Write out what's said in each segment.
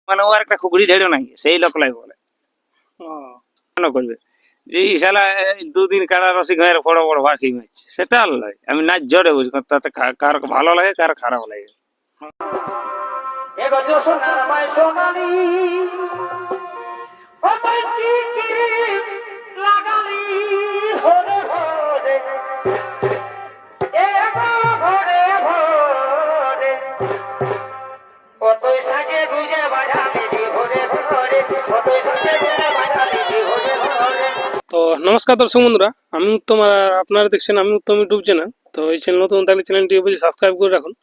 মানে ও একটা খুকড়ি ঢেড়ো নাই সেই লোকলাই বলে ও, কেন করবে যে এই শালা দুদিন কাড়া রসিক হয়ে বড় বড় বাকি মারছে সেটা আর নয় আমি না জোরে বুঝি তাতে কার ভালো লাগে কার খারাপ লাগে এগো সোনার মাই সোনালি ও মাই টিকিরি লাগালি হরে হরে এগো হরে হরে কতই সাজে গুজে বাজালি হরে হরে কতই সাজে গুজে বাজালি হরে হরে। তো নমস্কার দর্শক বন্ধুরা, আমি উত্তম আর আপনারা দেখছেন আমি উত্তম ইউটিউব চ্যানেল। তো এই চ্যানেল নতুন থাকলে চ্যানেলটি অবশ্যই সাবস্ক্রাইব করে রাখুন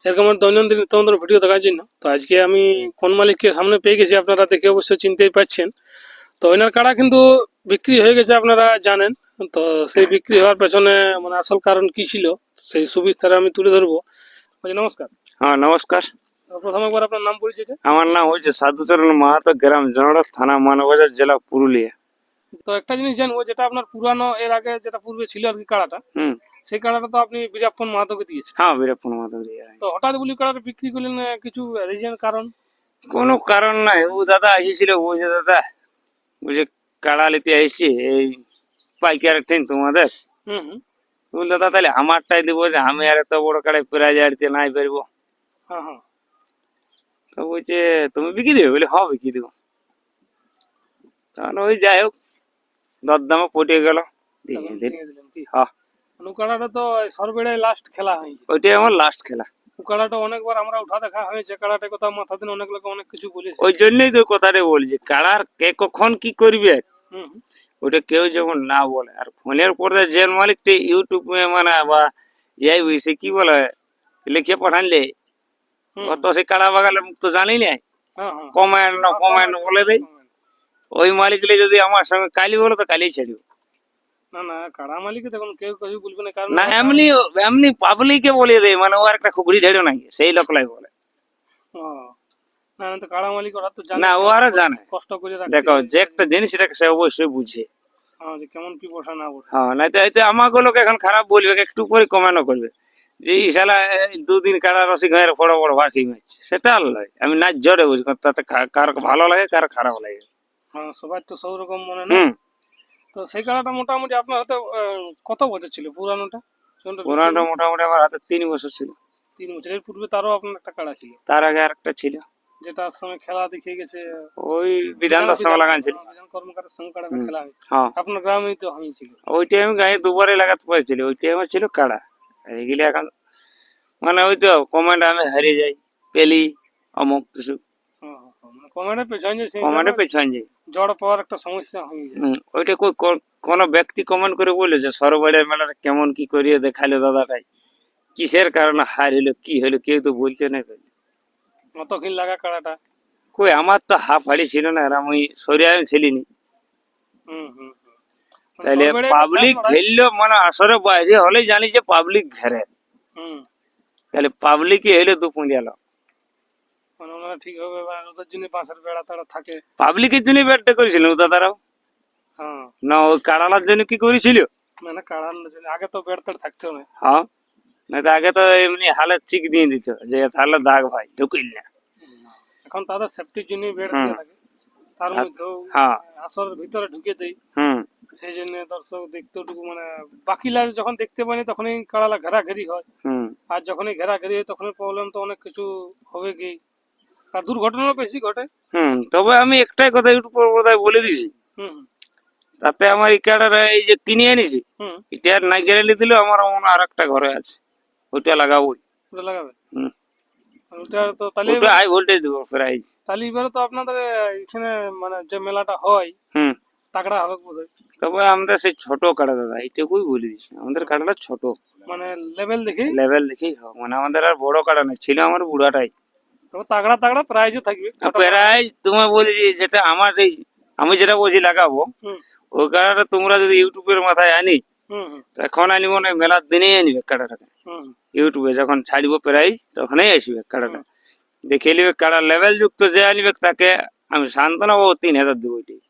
এরকম দৈনন্দিন তোমাদের ভিডিও দেখার জন্য। তো আজকে আমি কোন মালিককে সামনে পেয়ে গেছি আপনারা দেখে অবশ্যই চিনতেই পাচ্ছেন। তো ওনার কাড়া কিন্তু বিক্রি হয়ে গেছে আপনারা জানেন। তো সেই বিক্রি হওয়ার পেছনে মানে আসল কারণ কি ছিল সেই সুবিস্তারে আমি তুলে ধরবো। নমস্কার। হ্যাঁ নমস্কার, তো প্রথম একবার আপনার নাম পরিচয়টা। আমার নাম হচ্ছে সাধুচরণ মাহাতো, গ্রাম জনড়া, থানা মানবাজার, জেলা পুরুলিয়া। তো একটা জিনিস জানবো, যেটা আপনার পুরানো এর আগে যেটা পূর্বে ছিল আর কি কাড়াটা, সেই কাড়াটা তো আপনি বীরাপ্পন মাহাতোকে দিয়েছেন। হ্যাঁ বীরাপ্পন মাহাতো দিয়ে। তো হঠাৎ বলি কাড়াটা বিক্রি করলেন, কিছু রিজন কারণ? কোনো কারণ নাই, ও দাদা এসেছিল বুঝে দাদা বুঝে কাড়া নিতে এসছি এই পাইকার ট্রেন তোমাদের হুম হুম। বল দাদা তাহলে আমারটাই দিব, যে আমি আর এত বড় কাড়াই প্রাইজ আড়তে নাই পারবো। হ্যাঁ হ্যাঁ। তো বলছে তুমি বিক্রি দেবে, বলে হ্যাঁ বিক্রি দেবো। তখন ওই যাই হোক দরদামে পটে গেল। তখন কিনে দিলেন কি? হ্যাঁ মানে ও কাড়াটা তো সরবেড়ায় লাস্ট খেলা হয়েছে। ওইটাই আমার লাস্ট খেলা। ও কাড়াটা অনেকবার আমরা উঠা দেখা হয়েছে, কাড়াটা কথা মাথা দিন অনেক লোক অনেক কিছু বলেছে। ওই জন্যই তো কথাটা বলছি, কাড়ার কে কখন কি করবে হুম হুম। ওটা কেউ যেমন না বলে। আর ফোনের পর্দায় যে মালিকটা ইউটিউবে মানে বা ইয়াই সে কি বলে লিখে পাঠানলে হুম। অত সে কাড়া বাগালে মুখ তো জানি না, হ্যাঁ হ্যাঁ। কমেন্ট বলে দেয়। ওই মালিকলে যদি আমার সঙ্গে কালি বলো তো কালি ছাড়িব না না, কাড়া মালিক দেখুন কেউ কিছু বলবে না, কারণ না। এমনি এমনি পাবলিকে বলে দেয়, মানে ও একটা খুকড়ি ঢেড়ো নাই সেই লোকলাই বলে। ও, না না, তো কাড়া মালিক ওরা তো জানে না ও আরো জানে। কষ্ট করে রাখতে দেখো হয়। যে একটা জিনিস এটাকে সে অবশ্যই বুঝে। হ্যাঁ, যে কেমন কি বসা না বসা। হ্যাঁ নাই তো এতে আমাকে লোক এখন খারাপ বলবে, একটু পরে কমেন্টও করবে যে এই শালা দুদিন কাড়া রসিক হয়ে বড় বড় বাকি মারছে সেটা আর নয় আমি না জোরে বুঝি তাতে কার ভালো লাগে কার খারাপ লাগে। হ্যাঁ, সবার তো সব রকম মনে না। হুম। তো সেই কাড়াটা মোটামুটি আপনার হাতে কত বছর ছিল পুরানোটা? পুরানোটা মোটামুটি আমার হাতে 3 বছর ছিল। 3 বছর। এর পূর্বে তারও আপনার একটা কাড়া ছিল, তার আগে আরেকটা ছিল, যেটার সঙ্গে খেলা দেখিয়ে গেছে। ওই বিধান দশমা লাগানছিল। বিধান কর্মকারের সঙ্গে কাড়াটা খেলা হয়েছে। হ্যাঁ আপনার গ্রামেই তো হয়েছিল। ওই টাইমে গায়ে দুবারে লাগাতে পারছিল, ওই টাইমে ছিল কাড়া। এইগুলি এখন মানে ওই তো কমেন্ট আমি হারিয়ে যাই পেলি অমুক কিছু মানে কমেন্টের পেছনে যে সেই কমেন্টে পেছন যাই। জড় পাওয়ার একটা সমস্যা হয়ে যায়। ওইটা কোনো ব্যক্তি কমেন্ট করে বলে যে সরবাড়ির মেলাটা কেমন কি করিয়ে দেখালো দাদাটাই, কিসের কারণে হারিল কি হলো কেউ তো বলতে নাই পারলো। অত খিল লাগা কাড়াটা। কই আমার তো হাফ হাড়ি ছিল না, আর আমি সরিয়ে ছিলিনি। হুম হুম হুম। মানে তাহলে সরবেড়ে পাবলিক বিশাল লড়াই। ঘেরলো মানে আসরে বাইরে হলে জানি যে পাবলিক ঘেরে, হুম। তাহলে পাবলিকে এলে দু পুঁজিয়ালো। মানে ওনারা ঠিক হবে, ওদের জন্য বাঁশের বেড়া তারা থাকে। পাবলিকের জন্য ব্যাটটা করেছিল দাদারাও, হ্যাঁ। না ওই কাড়ালার জন্য কি করেছিল। মানে কাড়ার জন্য আগে তো বেড় তেড় থাকতো না। হ্যাঁ না তো আগে তো এমনি হালের চিক দিয়ে দিত যে তাহলে দাগ ভাই ঢুকিল না। এখন তাদের সেফটির জন্য বেড় হুম। দিয়ে থাকে, তার মধ্যেও হ্যাঁ। আসরের ভিতরে ঢুকে দেয়। হুম। সেই জন্য দর্শক দেখতে ওটুকু মানে বাকিলা যখন দেখতে পায়নি তখনই কাড়ালা ঘেরাঘেরি হয়। হুম। আর যখনই ঘেরাঘেরি হয় তখনই প্রবলেম তো অনেক কিছু হবে কি, তার দুর্ঘটনাও বেশি ঘটে। তবে আমি একটাই কথা ইউটিউব বোধহয় বলে দিছি, হুম তাতে আমার এই কার্ডটা এই যে কিনে এনেছি হুম। এটা আর নাই গ্যারেন্টি দিলেও আমার মনে আর একটা ঘরে আছে, ওইটা লাগাবোই। ওটা লাগাবে। হুম। ওটা তো তাহলে ওটা হাই ভোল্টেজ দেবো প্রাইজ। তাহলে এবারে তো আপনাদের এখানে মানে যে মেলাটা হয় হুম। তাগড়া হবে বোধহয়। তবে আমাদের সেই ছোট কাড়া দাদা এইটুকুই বলে দিচ্ছি, আমাদের কাড়াটা ছোট মানে লেভেল দেখি। লেভেল দেখেই হোক, মানে আমাদের আর বড় কাড়া নেই, ছিল আমার বুড়াটাই। তবে তাগড়া তাগড়া প্রাইজও থাকবে। প্রাইজ তোমায় বলেছি যেটা আমার এই আমি যেটা বলছি লাগাবো হুম ওই কাড়াটা তোমরা যদি ইউটিউবের মাথায় আনি হুম হুম এখন আনিব না, মেলার দিনেই আনিবে কাড়াটাকে। হুম ইউটিউবে যখন ছাড়িব প্রাইজ তখনই আসবে কাড়াটা, দেখে নিবে কাড়া লেভেল যুক্ত যে আনিবে তাকে আমি সান্ত্বনা ও 3,000 দেবো ওইটাই।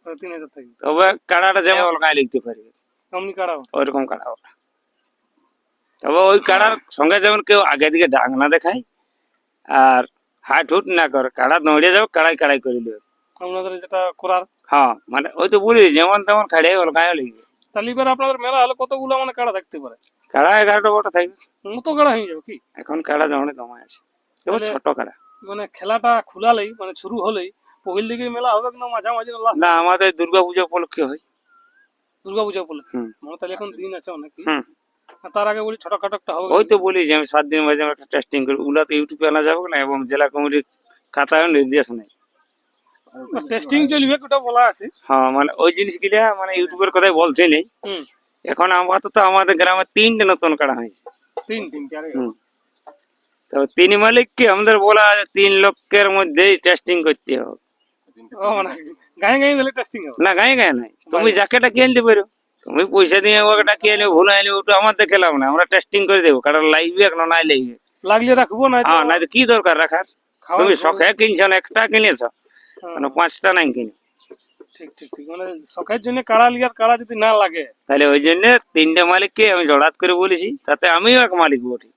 3,000 থাকবে। তবে কাড়াটা যেমন গায়ে লিখতে পারবে অমনি কাড়া। ওইরকম কাড়া ওটা। তবে ওই কাড়ার সঙ্গে যেমন কেউ আগে দিকে ডাক না দেখায় আর হাট হুট না করে, কাড়া দৌড়ে যাবে, কাড়াই কাড়াই করে নেবে। আপনাদের যেটা করার, হ্যাঁ মানে ওই তো বলি যেমন তেমন খাড়িয়ে গেল গায়ে লেগে তাহলে এবার আপনাদের মেলা হলে কতগুলো মানে কাড়া থাকতে পারে? কাড়া 11টা বড় থাকবে। মতো কাড়া হয়ে যাবে কি? এখন কাড়া জমে জমা আছে, তবে তাহলে- ছোট কাড়া। মানে খেলাটা খুলালেই মানে শুরু হলেই পহিল দিকে মেলা হবে না মাঝামাঝি না লাস্ট? না আমাদের দুর্গাপূজা উপলক্ষে হয়। দুর্গাপূজা বলে হুম মানে তাহলে এখন দিন আছে অনেক। হুম। আর তার আগে বলি ছোটখাটো একটা হবে। ওই তো বলি যে আমি 7 দিন মাঝে একটা টেস্টিং করি, ওগুলা তো ইউটিউবে আনা যাবে না, এবং জেলা কমিটির খাতায় নির্দেশ নেই। টেস্টিং চলবে ওটা বলা আছে। হ্যাঁ মানে ওই জিনিসগুলা মানে ইউটিউবের কথাই বলতে নেই। হুম। এখন আপাতত আমাদের গ্রামে 3টে নতুন কাড়া হয়েছে। তিনটে আরে হুম। তো তিনি মালিককে আমাদের বলা আছে 3 লক্ষের মধ্যেই টেস্টিং করতে হবে। ও মানে গায়ে গায়ে দিলে টেস্টিং হবে? না গায়ে গায়ে নাই, তুমি যাকে ডাকিয়ে আনতে পারো, তুমি পয়সা দিয়ে ওকে ডাকিয়ে আনলে ভুল আনলে ওটা আমাদের খেলাম না, আমরা টেস্টিং করে দেবো, কারণ লাইভে এখন নাই লাইভে। লাগলে রাখবো না হ্যাঁ নাই তো কি দরকার রাখার, তুমি শখে কিনছো না, একটা কিনেছ মানে 5টা নাই কিনে, ঠিক ঠিক ঠিক মানে শখের জন্য কাড়া লিয়ার কাড়া যদি না লাগে তাহলে ওই জন্য 3টে মালিককে আমি জড়াত করে বলেছি, তাতে আমিও এক মালিক বটি,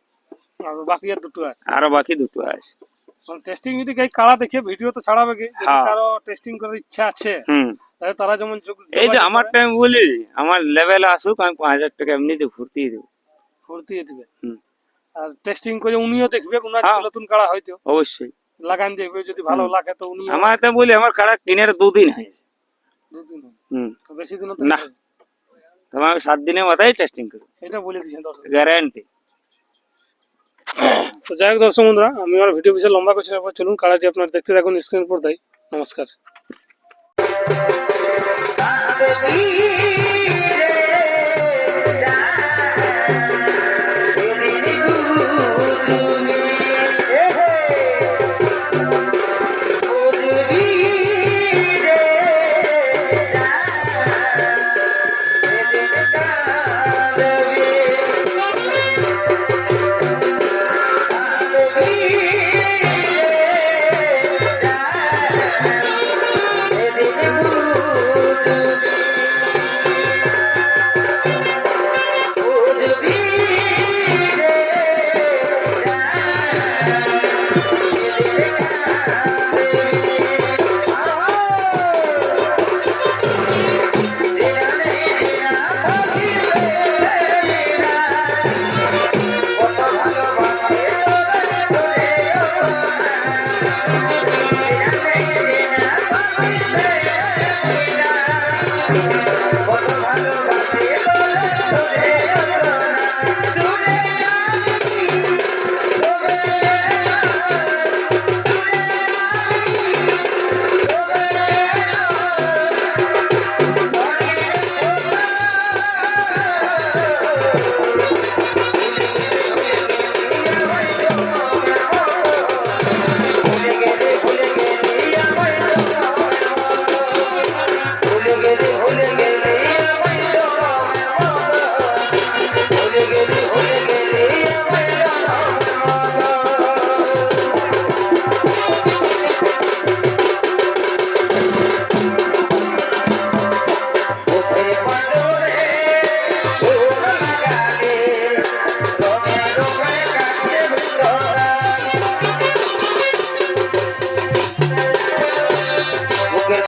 আর বাকি আর দুটো আছে। আরো বাকি 2টো আছে। মানে টেস্টিং যদি কেউ কাড়া দেখে ভিডিও তো ছাড়াবে কি, যদি হ্যাঁ। কারো টেস্টিং করার ইচ্ছা আছে হুম তাহলে তারা যেমন এই যে আমার টাইম বলেছি, আমার লেভেল আসুক, আমি 5000 টাকা এমনিতে ভর্তি দেবো। ফুর্তিয়ে দিবে। হুম। আর টেস্টিং করে উনিও দেখবে উনার হ্যাঁ। যদি নতুন কাড়া হয়তো অবশ্যই লাগান দেখবে, যদি ভালো হুম। লাগে তো উনি আমার তো বলি আমার কাড়া কিনের 2 দিন হয়েছে। দুদিন হুম বেশি দিনও তো না। তোমার 7 দিনের মাথায় টেস্টিং করবো, এটা বলে দিচ্ছেন দর্শক। গ্যারান্টি। তো যাই হোক দর্শক বন্ধুরা, আমি আমার ভিডিও বিশাল লম্বা করছি, এরপর চলুন কাড়াটি আপনারা দেখতে থাকুন স্ক্রিন পর্দায়। নমস্কার। কাঁদবি